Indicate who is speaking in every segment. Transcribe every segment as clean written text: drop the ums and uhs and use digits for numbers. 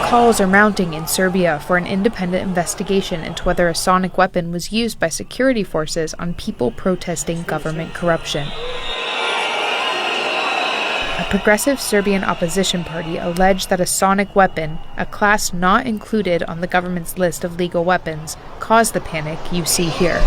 Speaker 1: Calls are mounting in Serbia for an independent investigation into whether a sonic weapon was used by security forces on people protesting government corruption. A progressive Serbian opposition party alleged that a sonic weapon, a class not included on the government's list of legal weapons, caused the panic you see here.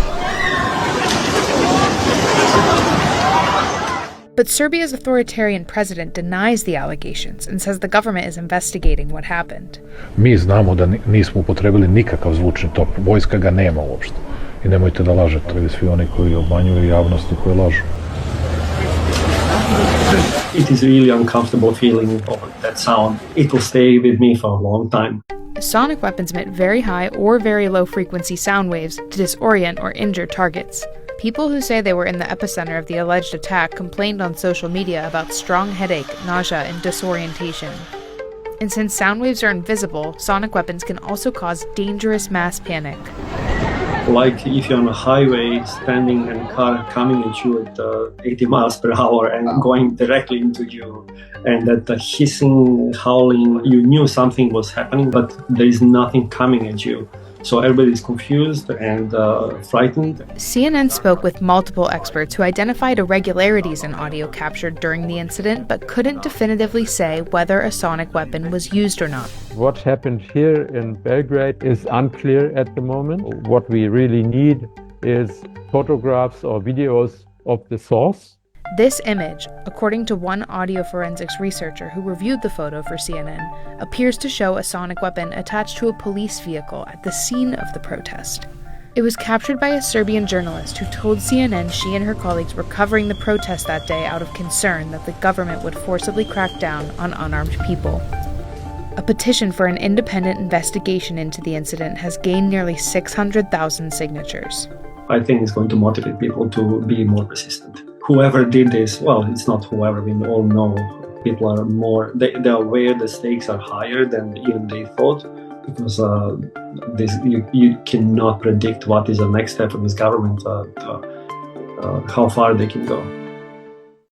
Speaker 1: But Serbia's authoritarian president denies the allegations and says the government is investigating what happened.
Speaker 2: Mi znamo da nismo upotrebili nikakav zvučni top. Vojska ga nema uopšte. I nemojte da lažete, ili svi oni koji obmanjuju javnost i koji lažu.
Speaker 3: It is really uncomfortable feeling of that sound. It will stay with me for a long time.
Speaker 1: Sonic weapons emit very high or very low frequency sound waves to disorient or injure targets. People who say they were in the epicenter of the alleged attack complained on social media about strong headache, nausea, and disorientation. And since sound waves are invisible, sonic weapons can also cause dangerous mass panic.
Speaker 3: Like if you're on a highway, standing and a car coming at you at 80 miles per hour and going directly into you, and that the hissing, howling, you knew something was happening, but there is nothing coming at you. So everybody's confused and frightened.
Speaker 1: CNN spoke with multiple experts who identified irregularities in audio captured during the incident, but couldn't definitively say whether a sonic weapon was used or not.
Speaker 4: What happened here in Belgrade is unclear at the moment. What we really need is photographs or videos of the source.
Speaker 1: This image, according to one audio forensics researcher who reviewed the photo for CNN, appears to show a sonic weapon attached to a police vehicle at the scene of the protest. It was captured by a Serbian journalist who told CNN she and her colleagues were covering the protest that day out of concern that the government would forcibly crack down on unarmed people. A petition for an independent investigation into the incident has gained nearly 600,000 signatures.
Speaker 3: I think it's going to motivate people to be more persistent. Whoever did this, well, it's not whoever, we all know people are more, they're aware the stakes are higher than even they thought, because you cannot predict what is the next step of this government, how far they can go.